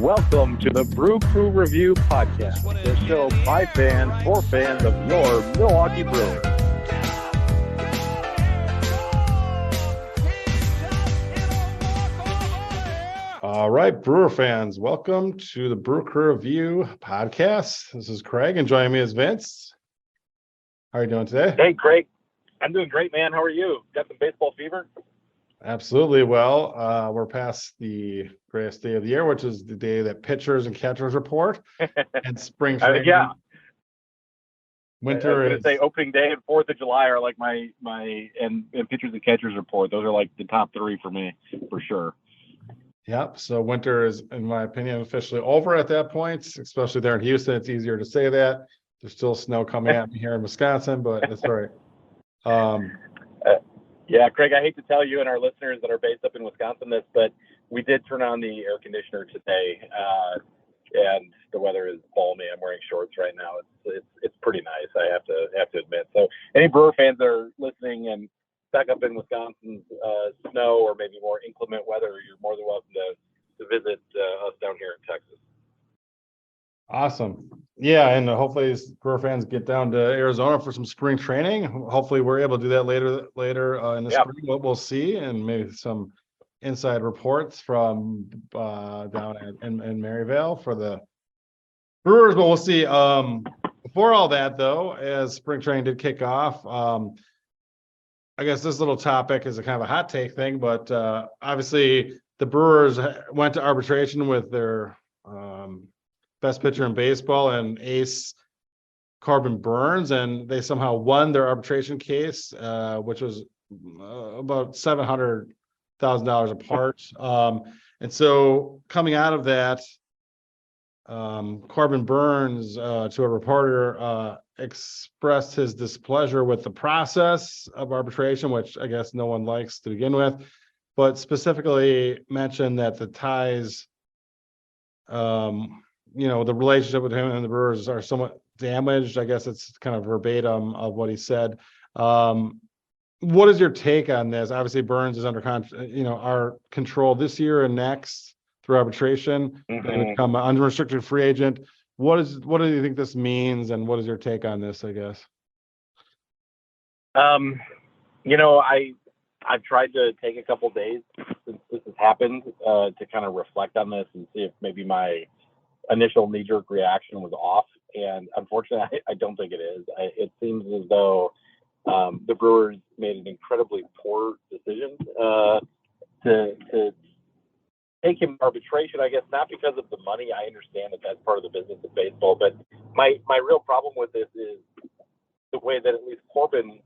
Welcome to the Brew Crew Review Podcast, the show by fans for fans of your Milwaukee Brewers. All right, Brewer fans, welcome to the Brew Crew Review Podcast. This is Craig, and joining me is Vince. How are you doing today? Hey, Craig. I'm doing great, man. How are you? Got some baseball fever? Absolutely. Well, we're past the greatest day of the year, which is the day that pitchers and catchers report, and spring training. Yeah. Winter I was going is to say opening day and 4th of July are like my and pitchers and catchers report. Those are like the top three for me, for sure. Yep. So winter is, in my opinion, officially over at that point, especially there in Houston. It's easier to say that. There's still snow coming at me here in Wisconsin, but that's all right. Yeah, Craig, I hate to tell you and our listeners that are based up in Wisconsin this, but we did turn on the air conditioner today, and the weather is balmy. I'm wearing shorts right now. It's pretty nice, I have to admit. So any Brewer fans that are listening and back up in Wisconsin's snow or maybe more inclement weather, you're more than welcome to visit us down here in Texas. Awesome. Yeah, and hopefully Brewer fans get down to Arizona for some spring training. Hopefully we're able to do that later in the spring. We'll see, and maybe some inside reports from down in Maryvale for the Brewers, but we'll see. Before all that, though, as spring training did kick off, I guess this little topic is a kind of a hot take thing, but obviously the Brewers went to arbitration with their best pitcher in baseball and ace Corbin Burns, and they somehow won their arbitration case, which was about $700,000 apart. And so coming out of that, Corbin Burns, to a reporter, expressed his displeasure with the process of arbitration, which I guess no one likes to begin with, but specifically mentioned that the ties, the relationship with him and the Brewers are somewhat damaged. I guess it's kind of verbatim of what he said. What is your take on this? Obviously, Burns is under our control this year and next through arbitration. Going to become an unrestricted free agent. What do you think this means, and what is your take on this, I guess? I've tried to take a couple days since this has happened to kind of reflect on this and see if maybe my initial knee-jerk reaction was off. And unfortunately, I don't think it is. It seems as though the Brewers made an incredibly poor decision to take him to arbitration, I guess, not because of the money. I understand that that's part of the business of baseball, but my real problem with this is the way that at least Corbin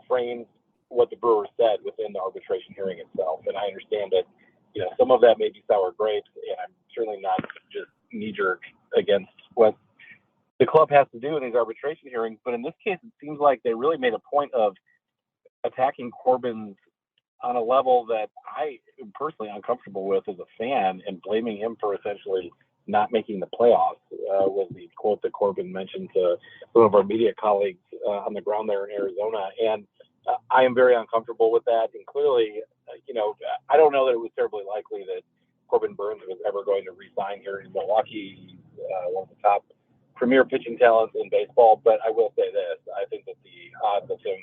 framed what the Brewers said within the arbitration hearing itself. And I understand that, some of that may be sour grapes, and I'm certainly not just knee-jerk against what the club has to do in these arbitration hearings. But in this case, it seems like they really made a point of attacking Corbin on a level that I am personally uncomfortable with as a fan, and blaming him for essentially not making the playoffs was the quote that Corbin mentioned to some of our media colleagues on the ground there in Arizona. And I am very uncomfortable with that. And clearly, I don't know that it was terribly likely that Corbin Burns was ever going to re-sign here in Milwaukee. He's one of the top premier pitching talents in baseball. But I will say this: I think that the odds of him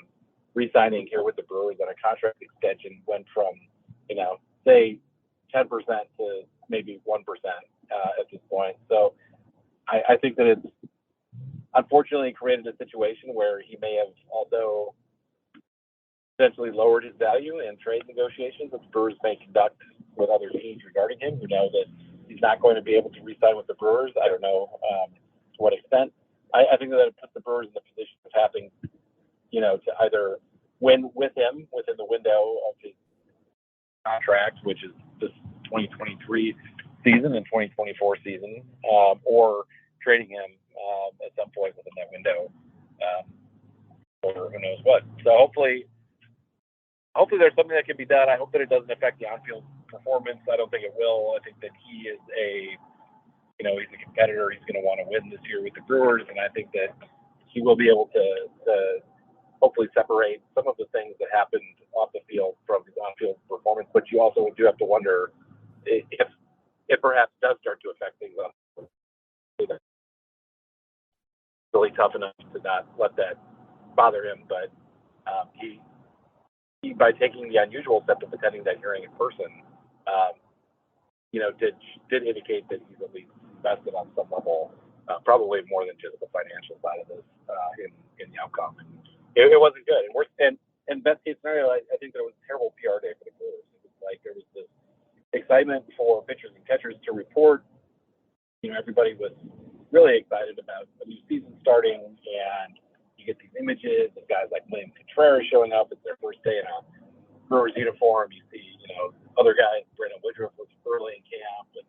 re-signing here with the Brewers on a contract extension went from, say 10% to maybe 1% at this point. So I think that it's unfortunately created a situation where he may have also essentially lowered his value in trade negotiations that the Brewers may conduct with other teams regarding him, who know that he's not going to be able to re-sign with the Brewers. I don't know to what extent. I think that it puts the Brewers in the position of having, to either win with him within the window of his contract, which is this 2023 season and 2024 season, or trading him at some point within that window, or who knows what. So hopefully there's something that can be done. I hope that it doesn't affect the on-field performance. I don't think it will. I think that he is he's a competitor. He's going to want to win this year with the Brewers, and I think that he will be able to hopefully separate some of the things that happened off the field from his on-field performance. But you also do have to wonder if it perhaps does start to affect things. It's really tough enough to not let that bother him, but he by taking the unusual step of attending that hearing in person, um, did indicate that he's at least invested on some level, probably more than just the financial side of this in the outcome. And it wasn't good. And best case scenario, I think there was a terrible PR day for the Brewers. It was like there was this excitement for pitchers and catchers to report. Everybody was really excited about a new season starting, and you get these images of guys like William Contreras showing up. It's their first day in a Brewers uniform. You see, other guys, Brandon Woodruff was early in camp, and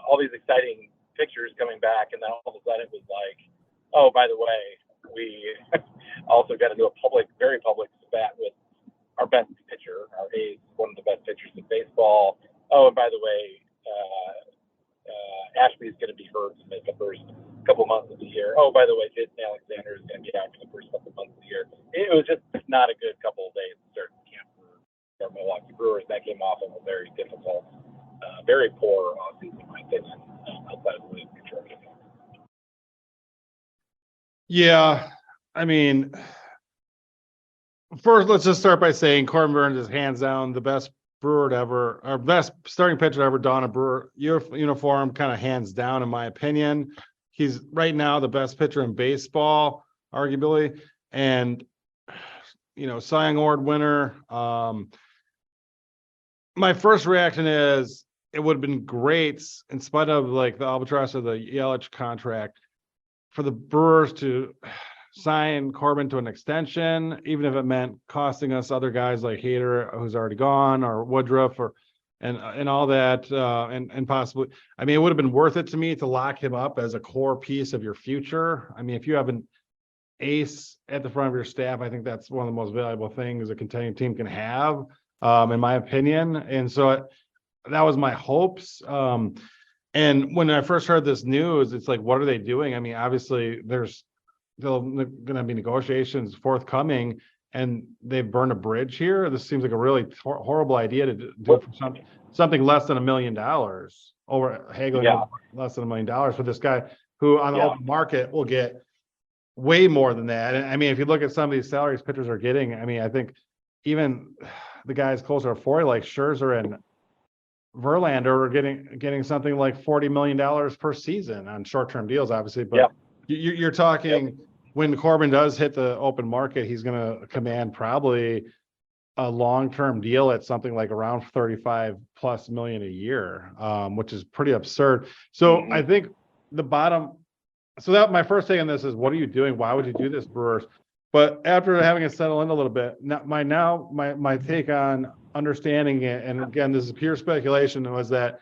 all these exciting pictures coming back, and then all of a sudden it was like, oh, by the way, we also got to do a very public spat with our best pitcher, our ace, one of the best pitchers in baseball. Oh, and by the way, Ashby is going to be hurt in the first couple months of the year. Oh, by the way, Jason Alexander is going to be out for the first couple months of the year. It was just not a good couple of days to start camp for our Milwaukee Brewers. That came off of a very difficult, very poor offseason, in my opinion, outside of the control. Yeah, I mean, first, let's just start by saying Corbin Burnes is hands down the best Brewer ever, or best starting pitcher ever don a Brewer uniform, kind of hands down, in my opinion. He's right now the best pitcher in baseball, arguably, and Cy Young Award winner. My first reaction is it would have been great, in spite of like the albatross of the Yelich contract, for the Brewers to sign Corbin to an extension, even if it meant costing us other guys like Hader, who's already gone, or Woodruff, and all that, and possibly, I mean, it would have been worth it to me to lock him up as a core piece of your future. I mean, if you have an ace at the front of your staff, I think that's one of the most valuable things a contending team can have, in my opinion. And so that was my hopes. And when I first heard this news, it's like, what are they doing? I mean, obviously there's still going to be negotiations forthcoming, and they've burned a bridge here. This seems like a really horrible idea to do for something less than $1 million, over haggling less than $1 million for this guy who on the open market will get way more than that. And I mean, if you look at some of these salaries pitchers are getting, I mean, I think even the guys closer to 40, like Scherzer and Verlander, are getting something like $40 million per season on short-term deals, obviously. But you're talking when Corbin does hit the open market, he's going to command probably a long-term deal at something like around 35 plus million a year, which is pretty absurd. So I think that my first take on this is, what are you doing? Why would you do this, Brewers? But after having it settle in a little bit, my take on understanding it, and again, this is pure speculation, was that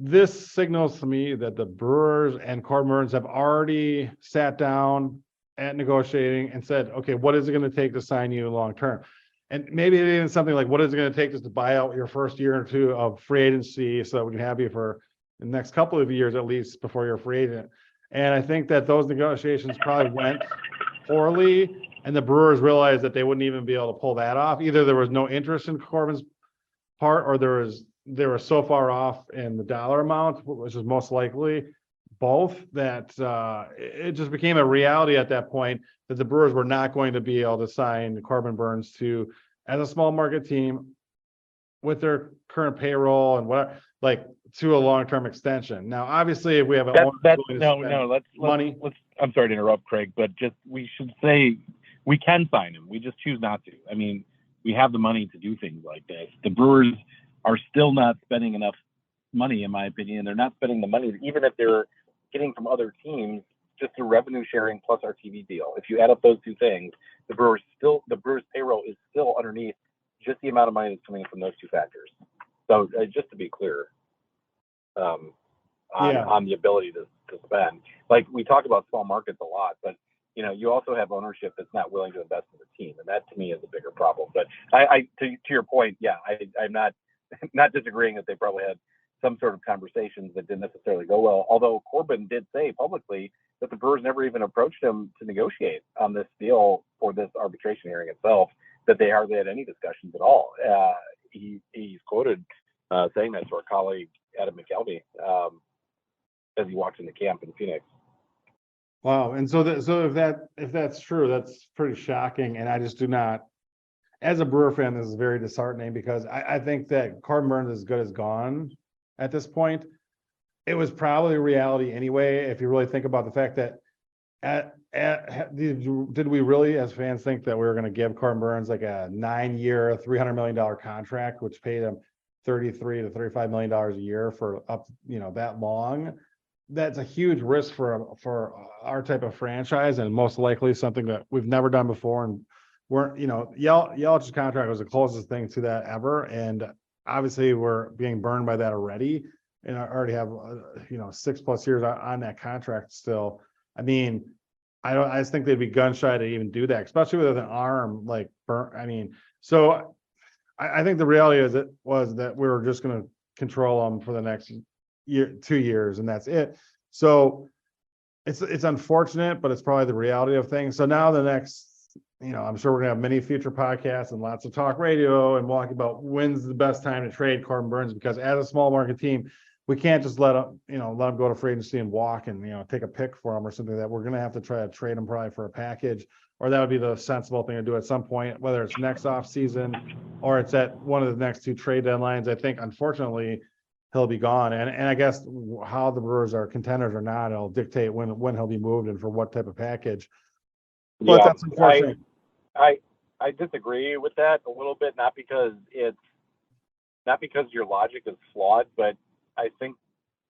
this signals to me that the Brewers and Corbin Burnes have already sat down at negotiating and said, okay, what is it going to take to sign you long term? And maybe even something like, what is it going to take just to buy out your first year or two of free agency so that we can have you for the next couple of years at least before you're a free agent? And I think that those negotiations probably went poorly, and the Brewers realized that they wouldn't even be able to pull that off. Either there was no interest in Corbin's part, or they were so far off in the dollar amount, which is most likely both, that it just became a reality at that point that the Brewers were not going to be able to sign Corbin Burnes to, as a small market team with their current payroll and whatever, like, to a long-term extension. Now, obviously, if we have money. I'm sorry to interrupt, Craig, but we should say we can sign him. We just choose not to. I mean, we have the money to do things like this. The Brewers are still not spending enough money, in my opinion. They're not spending the money, even if they're getting from other teams, just through revenue sharing plus our TV deal. If you add up those two things, the Brewers payroll is still underneath just the amount of money that's coming from those two factors. So just to be clear, on the ability to spend, like, we talk about small markets a lot, but you also have ownership that's not willing to invest in the team, and that to me is a bigger problem. But to your point, I'm not disagreeing that they probably had some sort of conversations that didn't necessarily go well. Although Corbin did say publicly that the Brewers never even approached him to negotiate on this deal for this arbitration hearing itself, that they hardly had any discussions at all. He's quoted saying that to our colleague Adam McElvey as he walked into camp in Phoenix. Wow. And so if that's true, that's pretty shocking. And I just do not, as a Brewer fan, this is very disheartening because I think that Corbin Burns is as good as gone at this point. It was probably reality anyway, if you really think about the fact that did we really as fans think that we were going to give Corbin Burns like a 9-year, $300 million contract, which paid him $33 to $35 million a year for up, that long? That's a huge risk for our type of franchise, and most likely something that we've never done before. And Yelich's contract was the closest thing to that ever, and obviously we're being burned by that already. And I already have 6+ years on that contract still. I mean, I just think they'd be gun shy to even do that, especially with an arm like burn. I mean, so I think the reality was that we were just going to control them for the next 2 years, and that's it. So it's unfortunate, but it's probably the reality of things. So now the next, I'm sure we're gonna have many future podcasts and lots of talk radio and walking about when's the best time to trade Corbin Burns, because as a small market team, we can't just let him go to free agency and walk and take a pick for him or something. That we're gonna have to try to trade him probably for a package, or that would be the sensible thing to do at some point, whether it's next off season or it's at one of the next 2 trade deadlines. I think unfortunately he'll be gone, and I guess how the Brewers are contenders or not, it'll dictate when he'll be moved and for what type of package. But that's unfortunate. I disagree with that a little bit, not because your logic is flawed, but I think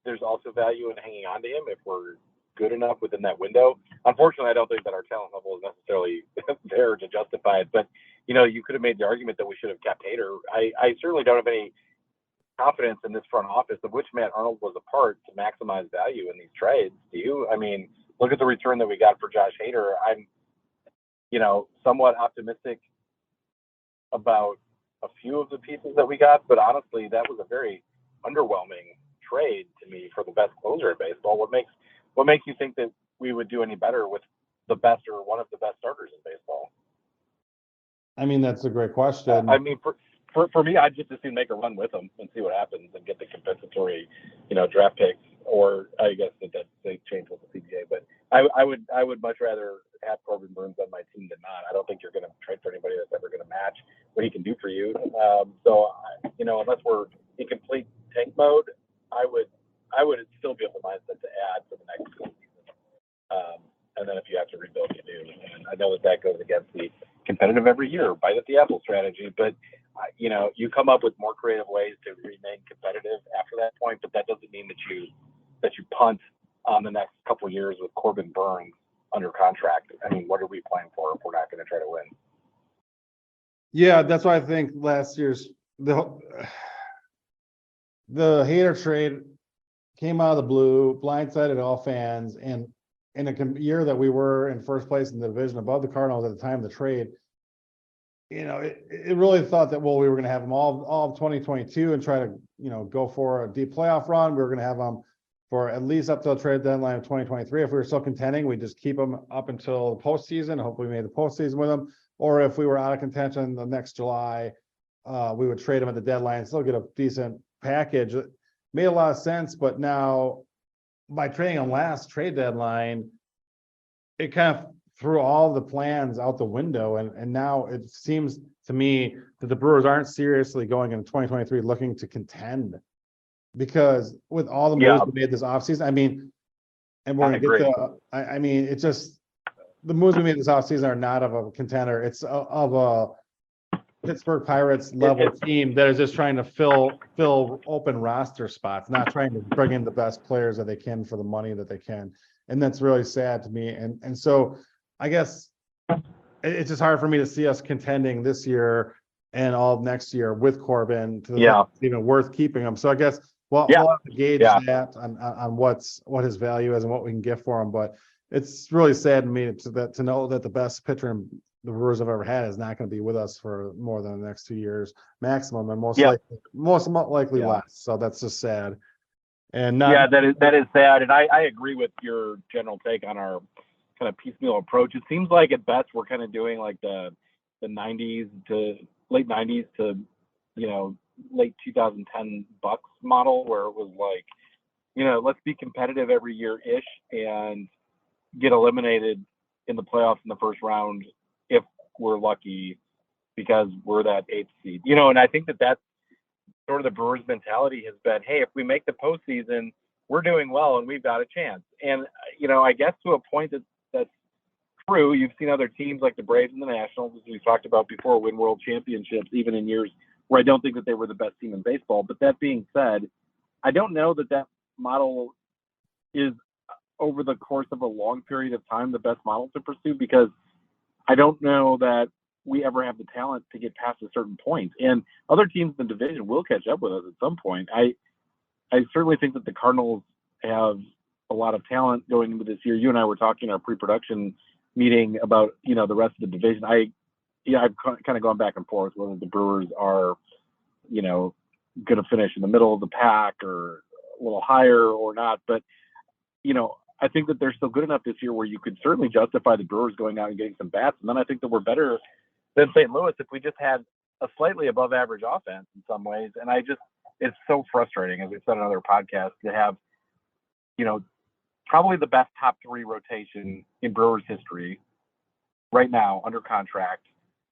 there's also value in hanging on to him if we're good enough within that window. Unfortunately, I don't think that our talent level is necessarily there to justify it, but you could have made the argument that we should have kept Hader. I certainly don't have any confidence in this front office, of which Matt Arnold was a part, to maximize value in these trades. Do you? I mean, look at the return that we got for Josh Hader. I'm, somewhat optimistic about a few of the pieces that we got, but honestly, that was a very underwhelming trade to me for the best closer in baseball. What makes you think that we would do any better with the best or one of the best starters in baseball? I mean, that's a great question. I mean, for me, I'd just as soon make a run with them and see what happens and get the compensatory, draft picks, or I guess that they change with the CBA. But I would much rather have Corbin Burns on my team than not. I don't think you're going to trade for anybody that's ever going to match what he can do for you. Unless we're in complete tank mode, I would still be of the mindset to add for the next season. And then if you have to rebuild, you do. And I know that goes against the competitive every year, bite at the apple strategy, but you come up with more creative ways to remain competitive after that point, but that doesn't mean that you punt on the next couple of years with Corbin Burns under contract. I mean, what are we playing for if we're not going to try to win? Yeah, that's why I think last year's the Hader trade came out of the blue, blindsided all fans, and in a year that we were in first place in the division above the Cardinals at the time of the trade, it really thought that, we were going to have them all of 2022 and try to, go for a deep playoff run. We were going to have them for at least up to the trade deadline of 2023. If we were still contending, we just keep them up until the postseason. Hopefully we made the postseason with them. Or if we were out of contention the next July, we would trade them at the deadline and still get a decent package. It made a lot of sense, but now by trading on last trade deadline, it kind of threw all the plans out the window. And now it seems to me that the Brewers aren't seriously going into 2023 looking to contend, because with all the moves we made this offseason, I mean, and we're going to get to, I mean, it's just the moves we made this offseason are not of a contender. It's of a Pittsburgh Pirates level team that is just trying to fill open roster spots, not trying to bring in the best players that they can for the money that they can. And that's really sad to me. And so I guess it's just hard for me to see us contending this year and all next year with Corbin to it's even worth keeping him. So I guess we'll have to gauge that on what his value is and what we can get for him. But it's really sad to me to know that the best pitcher the Brewers have ever had is not going to be with us for more than the next 2 years maximum, and most likely less. So that's just sad. And that is sad. And I agree with your general take on our kind of piecemeal approach. It seems like at best we're kind of doing like the 90s to late 90s to late 2010 Bucks model where it was like, let's be competitive every year ish and get eliminated in the playoffs in the first round if we're lucky because we're that 8th seed. And I think that's sort of the Brewers mentality has been, hey, if we make the postseason, we're doing well and we've got a chance. And, I guess to a point that's true. You've seen other teams like the Braves and the Nationals, as we talked about before, win world championships, even in years where I don't think that they were the best team in baseball. But that being said, I don't know that model is over the course of a long period of time the best model to pursue, because I don't know that we ever have the talent to get past a certain point. And other teams in the division will catch up with us at some point. I certainly think that the Cardinals have a lot of talent going into this year. You and I were talking in our pre-production meeting about, the rest of the division. I've kind of gone back and forth whether the Brewers are, going to finish in the middle of the pack or a little higher or not. But, I think that they're still good enough this year where you could certainly justify the Brewers going out and getting some bats. And then I think that we're better than St. Louis if we just had a slightly above average offense in some ways. And it's so frustrating, as we said on another podcast, to have, probably the best top 3 rotation in Brewers history right now under contract,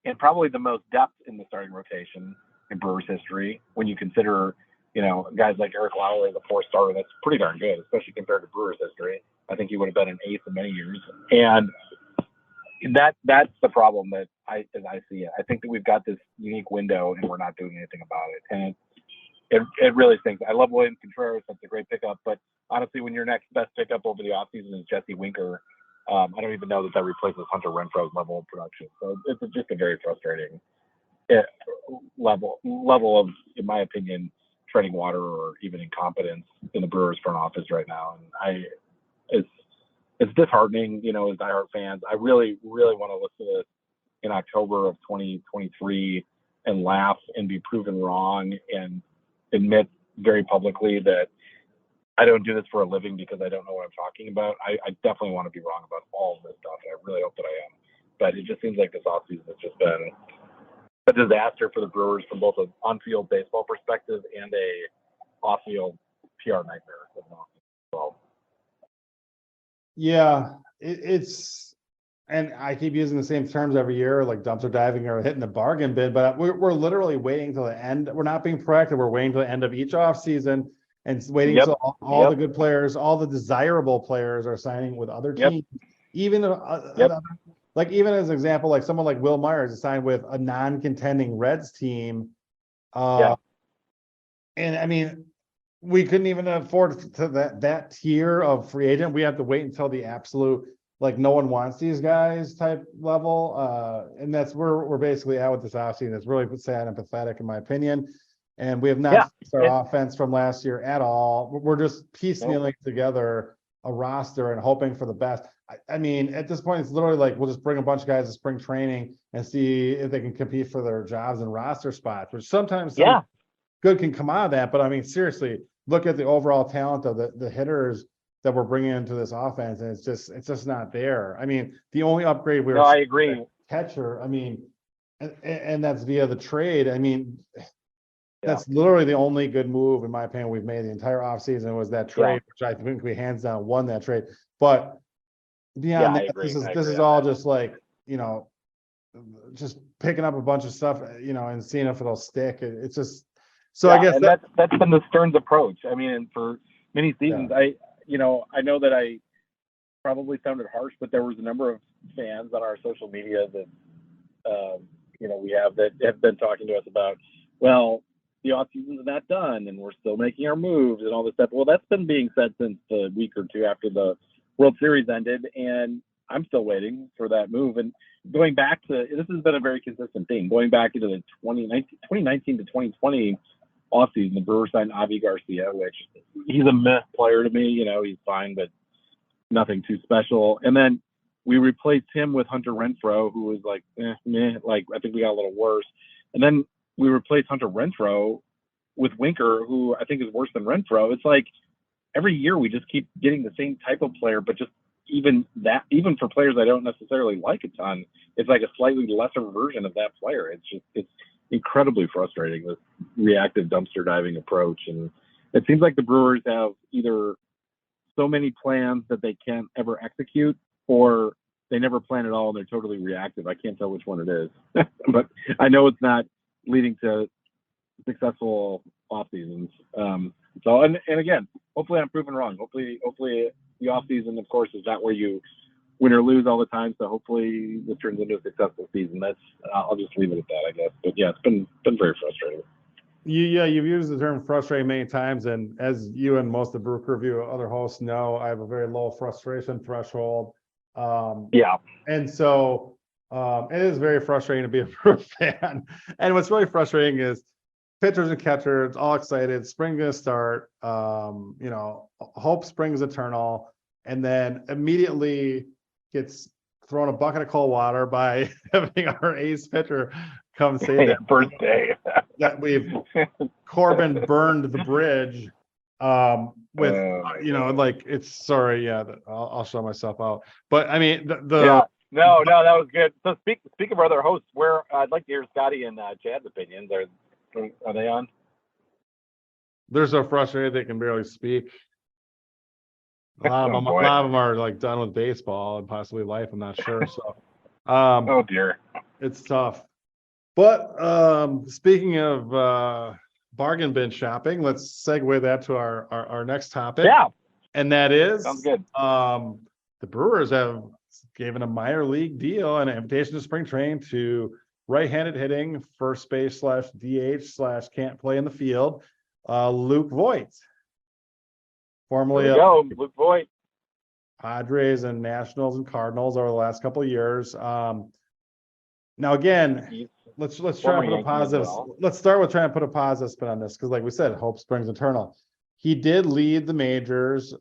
and probably the most depth in the starting rotation in Brewers history when you consider, guys like Eric Lauer as a 4-starter. That's pretty darn good, especially compared to Brewers history. I think he would have been an ace in many years. And that's the problem as I see it. I think that we've got this unique window and we're not doing anything about it. And it really stinks. I love William Contreras. That's a great pickup. But honestly, when your next best pickup over the offseason is Jesse Winker, I don't even know that replaces Hunter Renfroe's level of production. So it's just a very frustrating level of, in my opinion, treading water or even incompetence in the Brewers front office right now. And it's disheartening, as diehard fans. I really, really want to listen to this in October of 2023 and laugh and be proven wrong and admit very publicly that I don't do this for a living because I don't know what I'm talking about. I definitely want to be wrong about all of this stuff, and I really hope that I am. But it just seems like this offseason has just been a disaster for the Brewers from both an on-field baseball perspective and a off-field PR nightmare. So. Yeah, it's, and I keep using the same terms every year, like dumpster diving or hitting the bargain bin, but we're literally waiting till the end. We're not being proactive. We're waiting till the end of each offseason and waiting till all the good players, all the desirable players are signing with other teams. Even like, even as an example, like someone like Will Myers is signed with a non-contending Reds team. And I mean, we couldn't even afford to that tier of free agent. We have to wait until the absolute, like, no one wants these guys type level. And that's where we're basically at with this offseason. It's really sad and pathetic, in my opinion. And we have not fixed our offense from last year at all. We're just piecemealing together a roster and hoping for the best. I mean, at this point, it's literally like, we'll just bring a bunch of guys to spring training and see if they can compete for their jobs and roster spots, which sometimes good can come out of that. But I mean, seriously, look at the overall talent of the hitters that we're bringing into this offense, and it's just not there. I mean, the only upgrade I agree. Catcher. I mean, and that's via the trade. I mean, that's literally the only good move, in my opinion, we've made the entire offseason was that trade, which I think we hands down won that trade. But beyond that, this is all just like, just picking up a bunch of stuff, and seeing if it'll stick. It's just, so I guess that's been the Stearns approach. I mean, and for many seasons, I know that I probably sounded harsh, but there was a number of fans on our social media that, we have been talking to us about, well, the offseason's not done and we're still making our moves and all this stuff. Well, that's been being said since the week or two after the World Series ended, and I'm still waiting for that move. And going back to, this has been a very consistent thing, going back into the 2019 to 2020 offseason, the Brewers signed Avi Garcia, which he's a meh player to me. He's fine, but nothing too special. And then we replaced him with Hunter Renfroe, who was like, meh, like, I think we got a little worse. And then we replaced Hunter Renfroe with Winker, who I think is worse than Renfroe. It's like every year we just keep getting the same type of player, but just even for players I don't necessarily like a ton, it's like a slightly lesser version of that player. It's incredibly frustrating, this reactive dumpster diving approach. And it seems like the Brewers have either so many plans that they can't ever execute, or they never plan at all and they're totally reactive. I can't tell which one it is, but I know it's not leading to successful off seasons. So, and again, hopefully I'm proven wrong. Hopefully the off season, of course, is not where you win or lose all the time. So hopefully this turns into a successful season. That's I'll just leave it at that, I guess. But yeah, it's been very frustrating. You've used the term frustrating many times, and as you and most of the Brew Review other hosts know, I have a very low frustration threshold. Yeah. And so it is very frustrating to be a Brew fan. And what's really frustrating is pitchers and catchers all excited, spring gonna start, hope spring's eternal, and then immediately gets thrown a bucket of cold water by having our ace pitcher come say that birthday that we've Corbin burned the bridge with like it's sorry, yeah, I'll show myself out. But I mean no, that was good. So speak of our other hosts, where I'd like to hear Scotty and Chad's opinions. Are they on? They're so frustrated they can barely speak. A lot of them are like done with baseball and possibly life. I'm not sure. So, oh dear, it's tough. But speaking of bargain bin shopping, let's segue that to our next topic. Yeah, and that is sounds good. The Brewers have given a minor league deal, an invitation to spring training to right-handed hitting first base / DH / can't play in the field, Luke Voit. Formerly Luke Voit. Padres and Nationals and Cardinals over the last couple of years. Now again, let's try to put a positive. Let's start with trying to put a positive spin on this, because like we said, hope springs eternal. He did lead the majors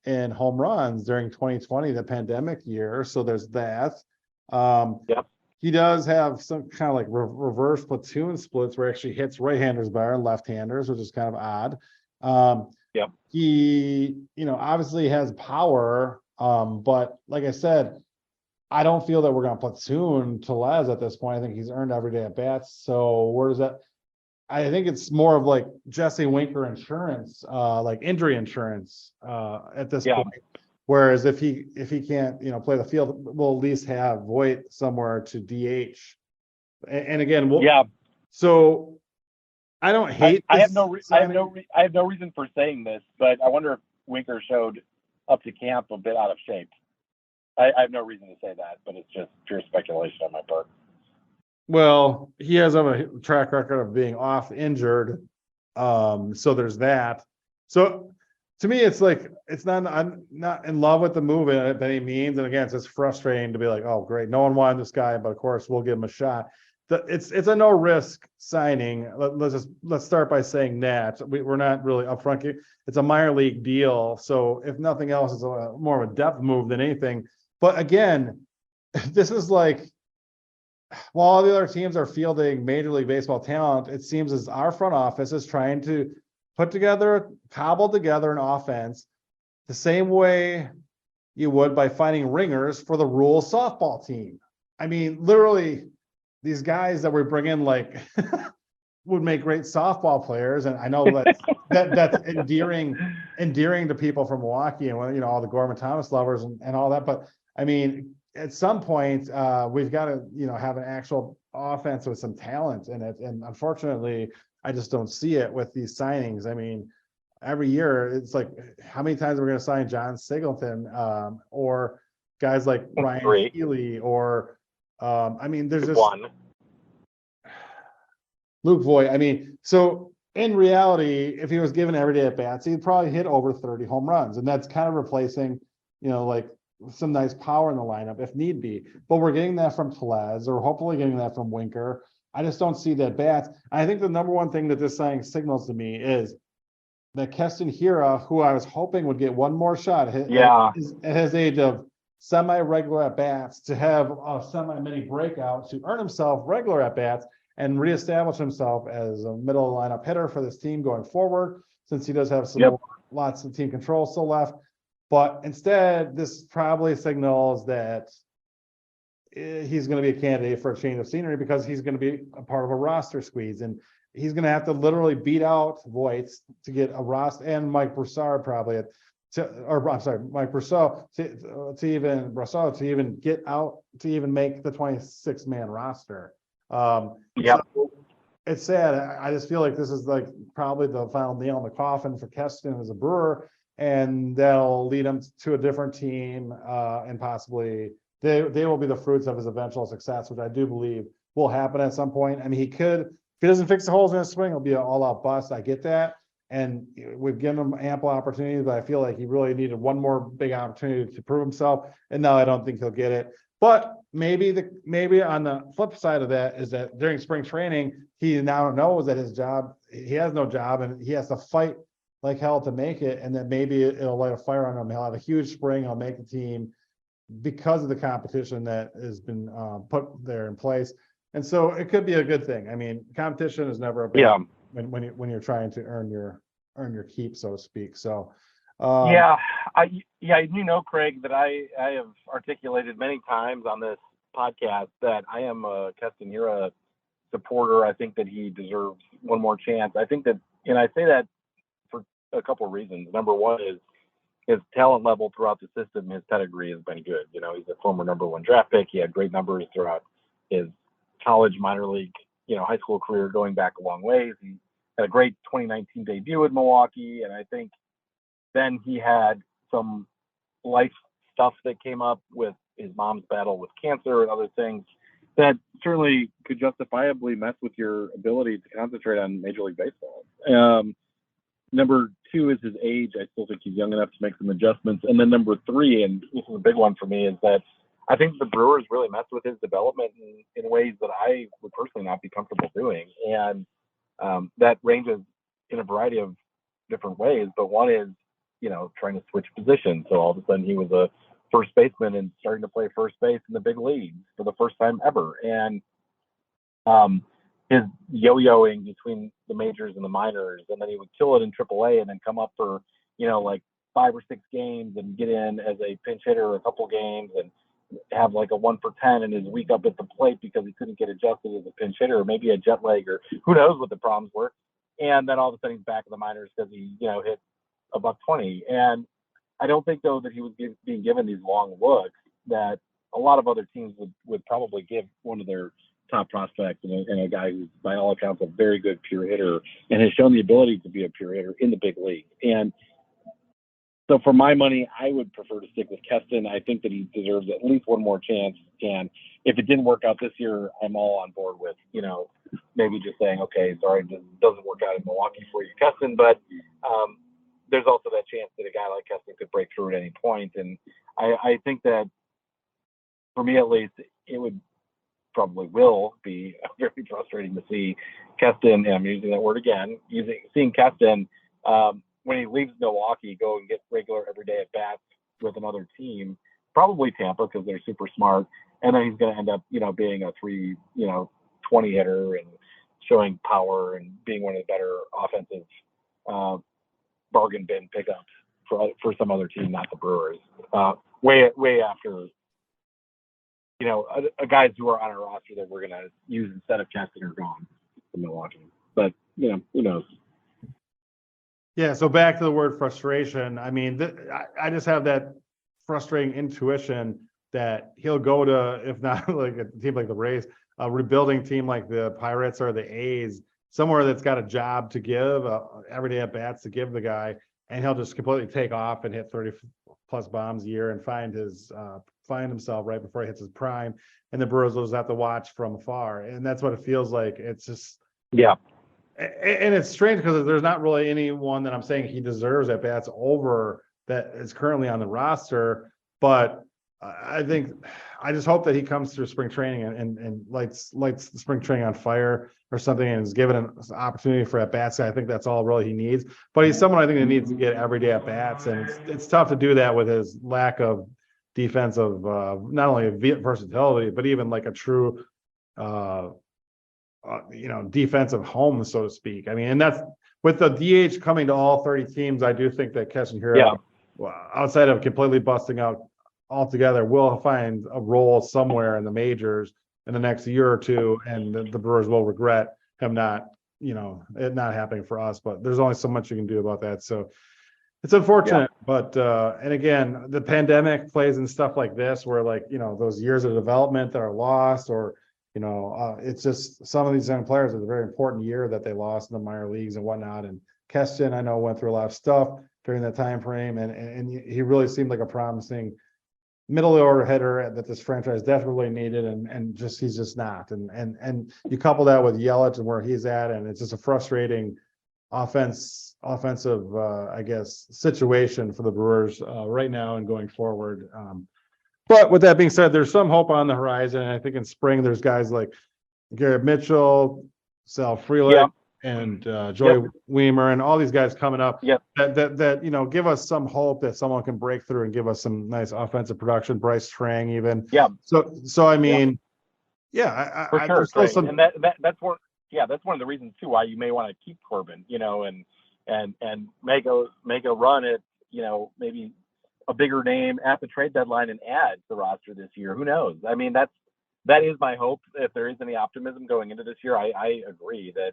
in home runs during 2020, the pandemic year. So there's that. Yep. He does have some kind of like reverse platoon splits where he actually hits right-handers better than left-handers, which is kind of odd. Yep. He, obviously has power, but like I said, I don't feel that we're going to platoon Tellez at this point. I think he's earned every day at bats. So where does that? I think it's more of like Jesse Winker insurance, like injury insurance at this point. Whereas if he can't, play the field, we'll at least have Voit somewhere to DH. And again, So I don't hate. I have no reason for saying this, but I wonder if Winker showed up to camp a bit out of shape. I have no reason to say that, but it's just pure speculation on my part. Well, he has a track record of being off injured, so there's that. So to me, it's like I'm not in love with the move by any means, and again, it's just frustrating to be like, oh great, no one wanted this guy, but of course we'll give him a shot. It's a no risk signing. Let's start by saying that we're not really upfront. It's a minor league deal, so if nothing else, it's more of a depth move than anything. But again, this is like, while all the other teams are fielding Major League Baseball talent, it seems as our front office is trying to cobble together an offense the same way you would by finding ringers for the rural softball team. I mean, literally, these guys that we bring in would make great softball players, and I know that's endearing to people from Milwaukee and all the Gorman Thomas lovers and all that. But I mean, at some point, we've got to have an actual offense with some talent in it, and unfortunately, I just don't see it with these signings. I mean, every year it's like, how many times are we going to sign John Singleton or guys like Ryan Healy or I mean, there's just one. Luke Voit. I mean, so in reality, if he was given every day at bats, he'd probably hit over 30 home runs, and that's kind of replacing, like some nice power in the lineup if need be. But we're getting that from Tellez, or hopefully getting that from Winker. I just don't see that bats. I think the number one thing that this signing signals to me is that Keston Hiura, who I was hoping would get one more shot at his age of semi-regular at bats, to have a semi-mini breakout, to earn himself regular at bats and reestablish himself as a middle of the lineup hitter for this team going forward, since he does have lots of team control still left. But instead, this probably signals that he's going to be a candidate for a change of scenery because he's going to be a part of a roster squeeze, and he's going to have to literally beat out Voights to get a roster, and Mike Broussard probably Mike Brousseau to even get out to even make the 26-man roster. So it's sad. I just feel like this is like probably the final nail in the coffin for Keston as a Brewer, and that'll lead him to a different team, and possibly they will be the fruits of his eventual success, which I do believe will happen at some point. I mean, he could, if he doesn't fix the holes in his swing, it'll be an all-out bust. I get that. And we've given him ample opportunities, but I feel like he really needed one more big opportunity to prove himself. And now I don't think he'll get it. But maybe on the flip side of that is that during spring training, he now knows that he has no job, and he has to fight like hell to make it. And that maybe it'll light a fire on him. He'll have a huge spring. He'll make the team because of the competition that has been put there in place. And so it could be a good thing. I mean, competition is never a bad when you're trying to earn your keep, so to speak. So Craig, that I have articulated many times on this podcast that I am a Castanera supporter. I think that he deserves one more chance. I think that, and I say that for a couple of reasons. Number one is his talent level throughout the system. His pedigree has been good. You know, he's a former #1 draft pick. He had great numbers throughout his college, minor league, high school career, going back a long ways. He had a great 2019 debut in Milwaukee, and I think then he had some life stuff that came up with his mom's battle with cancer and other things that certainly could justifiably mess with your ability to concentrate on Major League Baseball. Number two is his age. I still think he's young enough to make some adjustments. And then number three, and this is a big one for me, is that I think the Brewers really messed with his development in ways that I would personally not be comfortable doing. And that ranges in a variety of different ways. But one is, trying to switch positions. So all of a sudden he was a first baseman and starting to play first base in the big leagues for the first time ever. And his yo-yoing between the majors and the minors, and then he would kill it in AAA and then come up for, like 5 or 6 games and get in as a pinch hitter a couple games and have like a 1 for 10 in his week up at the plate because he couldn't get adjusted as a pinch hitter, or maybe a jet lag, or who knows what the problems were. And then all of a sudden he's back in the minors because he, hit a $120. And I don't think, though, that he was being given these long looks that a lot of other teams would probably give one of their top prospects and a guy who's, by all accounts, a very good pure hitter and has shown the ability to be a pure hitter in the big league. And so for my money, I would prefer to stick with Keston. I think that he deserves at least one more chance. And if it didn't work out this year, I'm all on board with, maybe just saying, okay, sorry, it doesn't work out in Milwaukee for you, Keston. But there's also that chance that a guy like Keston could break through at any point. And I think that, for me at least, it would probably will be very frustrating to see Keston, and I'm using that word again, seeing Keston when he leaves Milwaukee go and get regular everyday at bats with another team, probably Tampa because they're super smart, and then he's going to end up being a 320 hitter and showing power and being one of the better offensive bargain bin pickups for some other team, not the Brewers. Way after guys who are on our roster that we're going to use instead of Keston are gone from Milwaukee. But who knows? Yeah, so back to the word frustration. I mean, I just have that frustrating intuition that he'll go to, if not like a team like the Rays, a rebuilding team like the Pirates or the A's, somewhere that's got a job to give, everyday at bats to give the guy, and he'll just completely take off and hit 30 plus bombs a year and find himself right before he hits his prime, and the Brewers will just have to watch from afar. And that's what it feels like. It's just, yeah. And it's strange because there's not really anyone that I'm saying he deserves at bats over that is currently on the roster. But I just hope that he comes through spring training and lights the spring training on fire or something, and is given an opportunity for at bats. I think that's all really he needs. But he's someone I think that needs to get everyday at bats, and it's tough to do that with his lack of defensive, not only versatility, but even like a true defensive home, so to speak. I mean, and that's with the DH coming to all 30 teams. I do think that Keston Hiura, outside of completely busting out altogether will find a role somewhere in the majors in the next year or two, and the Brewers will regret him not, it not happening for us. But there's only so much you can do about that. So it's unfortunate, but and again, the pandemic plays in stuff like this, where like those years of development that are lost, or it's just some of these young players. It's a very important year that they lost in the minor leagues and whatnot. And Keston, I know, went through a lot of stuff during that time frame, and he really seemed like a promising middle order hitter that this franchise desperately needed, and he's just not. And you couple that with Yelich and where he's at, and it's just a frustrating offensive I guess situation for the Brewers right now and going forward. But with that being said, there's some hope on the horizon. And I think in spring there's guys like Garrett Mitchell, Sal Frelick, and Joey Weimer, and all these guys coming up that give us some hope that someone can break through and give us some nice offensive production. Bryce Trang even. So I mean, for sure. There's still and that's one. Yeah, that's one of the reasons too why you may want to keep Corbin, and make a run at, maybe a bigger name at the trade deadline and add to the roster this year. Who knows? I mean, that is my hope. If there is any optimism going into this year, I agree that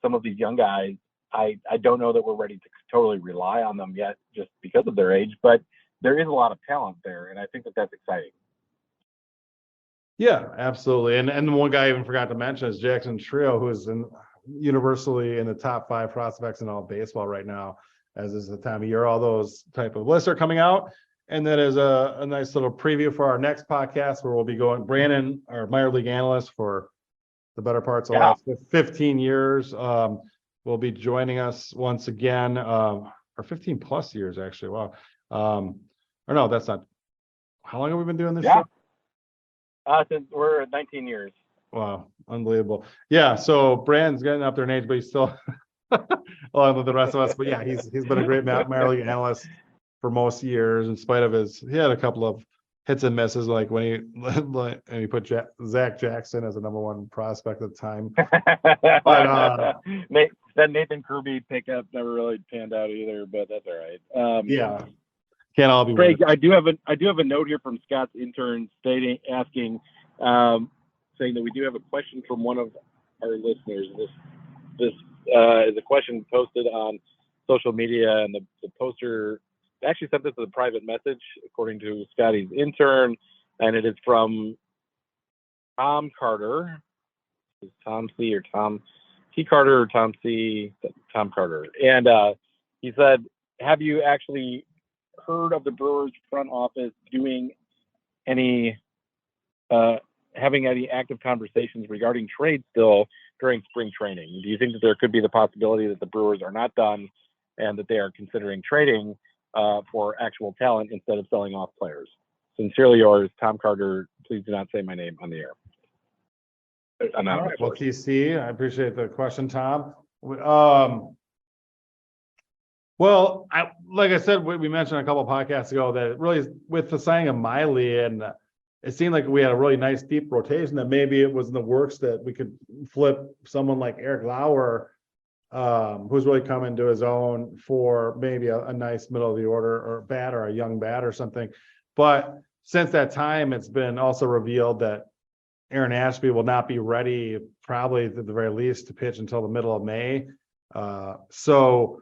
some of these young guys, I don't know that we're ready to totally rely on them yet just because of their age, but there is a lot of talent there, and I think that that's exciting. Yeah, absolutely. And the one guy I even forgot to mention is Jackson Trio, who is universally in the top 5 prospects in all of baseball right now, as is the time of year all those type of lists are coming out. And that is a nice little preview for our next podcast, where we'll be going. Brandon, our minor league analyst for the better parts of the last 15 years, will be joining us once again, or 15 plus years actually. Wow. Or no, that's not. How long have we been doing this show? Since we're at 19 years. Wow, unbelievable. Yeah, so Brandon's getting up there in age, but he's still along with the rest of us. But yeah, he's been a great minor league analyst for most years, in spite of he had a couple of hits and misses, like when he put Zach Jackson as a #1 prospect at the time. But that Nathan Kirby pickup never really panned out either, but that's all right. Can't all be Craig, I do have a note here from Scott's intern saying that we do have a question from one of our listeners. This is a question posted on social media, and the poster actually sent this as a private message, according to Scotty's intern, and it is from Tom Carter. Is Tom C or Tom T Carter or Tom C? Tom Carter. And he said, have you actually heard of the Brewers front office doing any having any active conversations regarding trade still during spring training? Do you think that there could be the possibility that the Brewers are not done and that they are considering trading for actual talent instead of selling off players? Sincerely yours, Tom Carter. Please do not say my name on the air. All right. Well, TC, I appreciate the question, Tom. Well, like I said, we mentioned a couple of podcasts ago that really, with the signing of Miley, and it seemed like we had a really nice deep rotation, that maybe it was in the works that we could flip someone like Eric Lauer, who's really come into his own, for maybe a nice middle of the order or bat, or a young bat or something. But since that time, it's been also revealed that Aaron Ashby will not be ready, probably at the very least, to pitch until the middle of May. So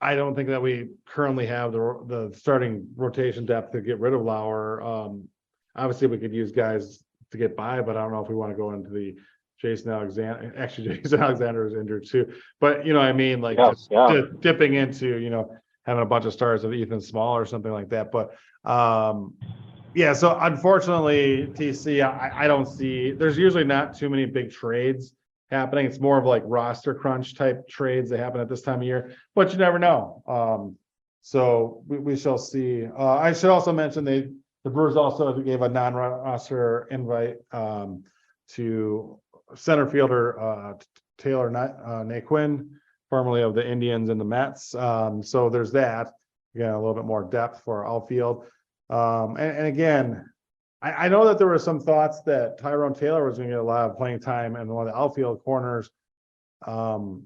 I don't think that we currently have the starting rotation depth to get rid of Lauer. Obviously, we could use guys to get by, but I don't know if we want to go into the Jason Alexander. Actually, Jason Alexander is injured too. But you know what I mean? Like just dipping into, having a bunch of stars of Ethan Small or something like that. But so unfortunately, TC, I don't see, there's usually not too many big trades happening. It's more of like roster crunch type trades that happen at this time of year, but you never know. So we shall see. I should also mention the Brewers also gave a non-roster invite to center fielder Taylor Naquin, formerly of the Indians and the Mets. So there's that. Again, a little bit more depth for our outfield. And again, I know that there were some thoughts that Tyrone Taylor was going to get a lot of playing time in one of the outfield corners, or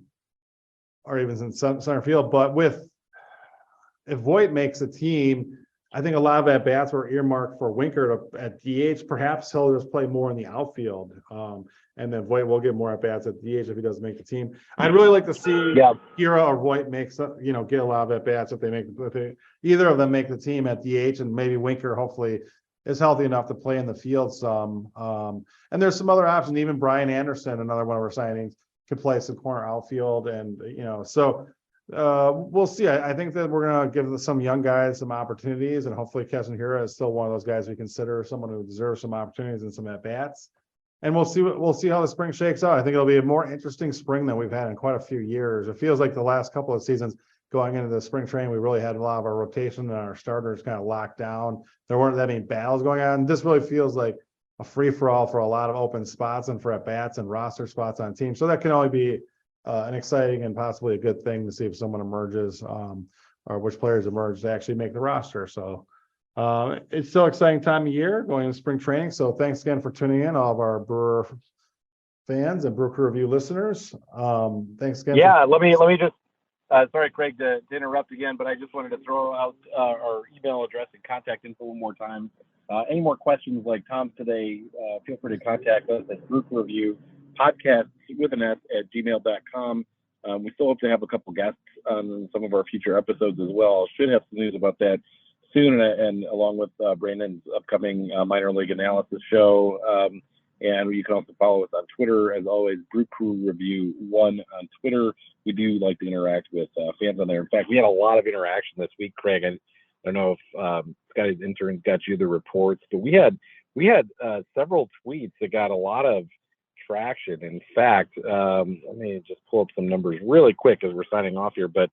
even in center field. But if Voit makes a team, I think a lot of at bats were earmarked for Winker at DH. Perhaps he'll just play more in the outfield. And then Voit will get more at bats at DH if he doesn't make the team. I'd really like to see Hira or Voit get a lot of at bats if either of them make the team at DH, and maybe Winker hopefully is healthy enough to play in the field some. And there's some other options. Even Brian Anderson, another one of our signings, could play some corner outfield, and so. We'll see. I think that we're going to give some young guys some opportunities, and hopefully Keston Hira is still one of those guys we consider someone who deserves some opportunities and some at bats. And we'll see how the spring shakes out. I think it'll be a more interesting spring than we've had in quite a few years. It feels like the last couple of seasons going into the spring training, we really had a lot of our rotation and our starters kind of locked down. There weren't that many battles going on. This really feels like a free for all for a lot of open spots and for at bats and roster spots on teams. So that can only be an exciting and possibly a good thing to see if someone emerges or which players emerge to actually make the roster. So it's still exciting time of year going into spring training. So thanks again for tuning in, all of our Brewer fans and Brew Crew Review listeners. Thanks again. Yeah, let me just sorry, Craig, to interrupt again, but I just wanted to throw out our email address and contact info one more time. Any more questions like Tom's today, feel free to contact us at Brew Crew Review podcast with an S at gmail.com. We still hope to have a couple guests on some of our future episodes as well. Should have some news about that soon, and along with Brandon's upcoming minor league analysis show. And you can also follow us on Twitter, as always, Brew Crew Review 1 on Twitter. We do like to interact with fans on there. In fact, we had a lot of interaction this week, Craig. I don't know if Scotty's interns got you the reports, but we had several tweets that got a lot of traction. In fact, let me just pull up some numbers really quick as we're signing off here. But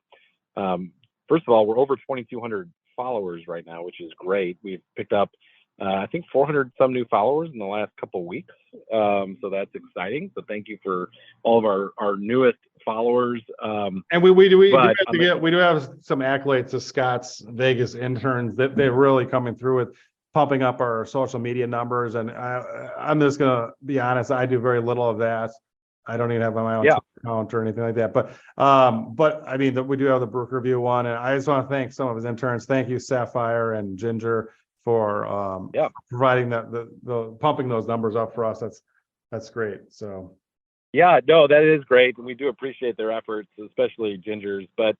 first of all, we're over 2,200 followers right now, which is great. We've picked up, I think, 400 some new followers in the last couple of weeks. So that's exciting. So thank you for all of our newest followers. And we do have some accolades to Scott's Vegas interns that they're really coming through with, pumping up our social media numbers. And I'm just going to be honest, I do very little of that. I don't even have my own account or anything like that. But I mean, we do have the Brew Review 1, and I just want to thank some of his interns. Thank you, Sapphire and Ginger, for providing the pumping those numbers up for us. That's great. So yeah, no, that is great, and we do appreciate their efforts, especially Ginger's. But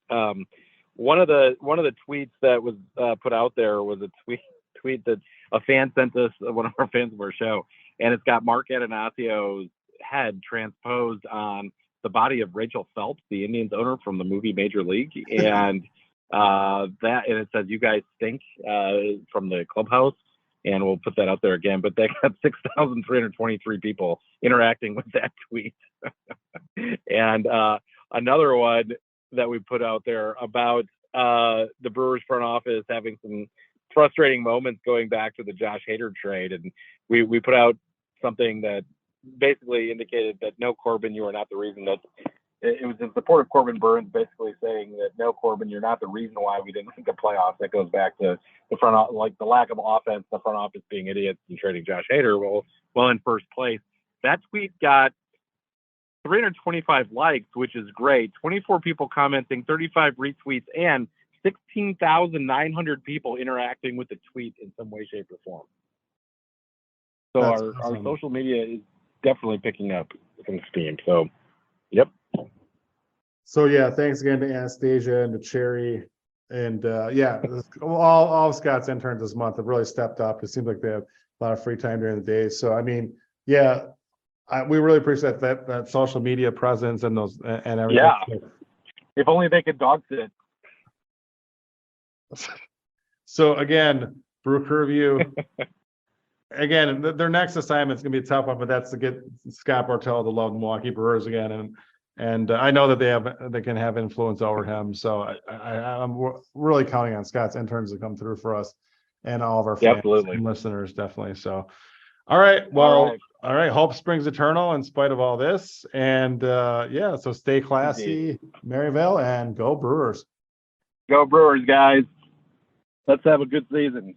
one of the tweets that was put out there was a tweet that a fan sent us, one of our fans of our show, and it's got Mark Adonasio's head transposed on the body of Rachel Phelps, the Indians owner from the movie Major League, and it says "You guys stink" from the clubhouse, and we'll put that out there again. But they got 6,323 people interacting with that tweet. And another one that we put out there about the Brewers front office having some frustrating moments going back to the Josh Hader trade, and we put out something that basically indicated that no, Corbin, you are not the reason that it was in support of Corbin Burns, basically saying that no, Corbin, you're not the reason why we didn't make the playoffs. That goes back to the front, like the lack of offense, the front office being idiots and trading Josh Hader. Well, in first place, that tweet got 325 likes, which is great. 24 people commenting, 35 retweets, and 16,900 people interacting with the tweet in some way, shape, or form. So our social media is definitely picking up some steam. So, yep. So yeah, thanks again to Anastasia and to Cherry, and all of Scott's interns this month have really stepped up. It seems like they have a lot of free time during the day. So I mean, yeah, we really appreciate that social media presence and those and everything. Yeah. If only they could dog sit. So again, Brew Crew Review. Again, their next assignment is going to be a tough one, but that's to get Scott Bartell to love the Milwaukee Brewers again, and I know that they can have influence over him. So I'm really counting on Scott's interns to come through for us and all of our fans and listeners, definitely. So, all right, well, all right. Hope springs eternal in spite of all this, and so stay classy, Maryvale, and go Brewers. Go Brewers, guys. Let's have a good season.